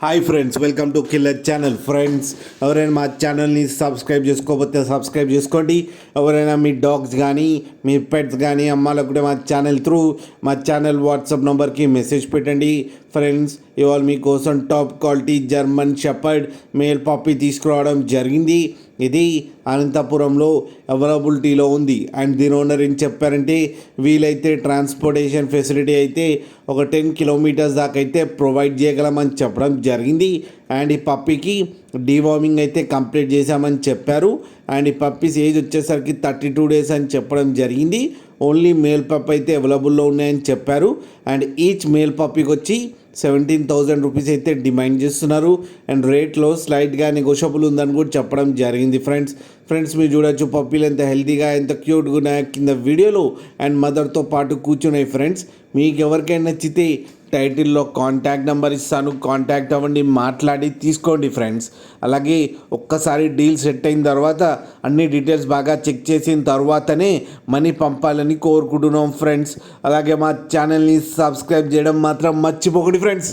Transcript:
Hi friends, welcome to killer channel. Friends, ఎవరైనా మా ఛానల్ని సబ్స్క్రైబ్ చేసుకోకపోతే సబ్స్క్రైబ్ చేసుకోండి. ఎవరైనా మీ డాగ్స్ కానీ మీ పెట్స్ కానీ అమ్మాలకు కూడా మా ఛానల్ వాట్సాప్ నెంబర్కి మెసేజ్ పెట్టండి. ఫ్రెండ్స్, ఇవాళ మీకోసం top quality German shepherd male puppy తీసుకురావడం జరిగింది. ఇది అనంతపురంలో అవైలబిలిటీలో ఉంది. అండ్ దీని ఓనర్ ఏం చెప్పారంటే, వీలైతే ట్రాన్స్పోర్టేషన్ ఫెసిలిటీ అయితే ఒక 10 కిలోమీటర్స్ దాకా అయితే ప్రొవైడ్ చేయగలమని చెప్పడం జరిగింది. అండ్ ఈ పప్పీకి డీవార్మింగ్ అయితే కంప్లీట్ చేశామని చెప్పారు. అండ్ ఈ పప్పీస్ ఏజ్ వచ్చేసరికి 32 డేస్ అని చెప్పడం జరిగింది. ఓన్లీ మేల్ పప్పీ అయితే అవైలబుల్లో ఉన్నాయని చెప్పారు. అండ్ ఈచ్ మేల్ పప్పీకి వచ్చి 17,000 రూపీస్ అయితే డిమాండ్ చేస్తున్నారు. అండ్ రేట్లో స్లైట్గా నెగోషియబుల్ ఉందని కూడా చెప్పడం జరిగింది. ఫ్రెండ్స్ మీరు చూడొచ్చు పప్పీలు ఎంత హెల్తీగా ఎంత క్యూట్గా ఉన్నాయి కింద వీడియోలో. అండ్ మదర్తో పాటు కూర్చున్నాయి. ఫ్రెండ్స్, మీకు ఎవరికైనా నచ్చితే టైటిల్లో కాంటాక్ట్ నెంబర్ ఇస్తాను, కాంటాక్ట్ అవ్వండి, మాట్లాడి తీసుకోండి. ఫ్రెండ్స్, అలాగే ఒక్కసారి డీల్ సెట్ అయిన తర్వాత అన్ని డీటెయిల్స్ బాగా చెక్ చేసిన తర్వాతనే మనీ పంపాలని కోరుకుంటున్నాం. ఫ్రెండ్స్, అలాగే మా ఛానల్ని సబ్స్క్రైబ్ చేయడం మాత్రం మర్చిపోకండి. ఫ్రెండ్స్.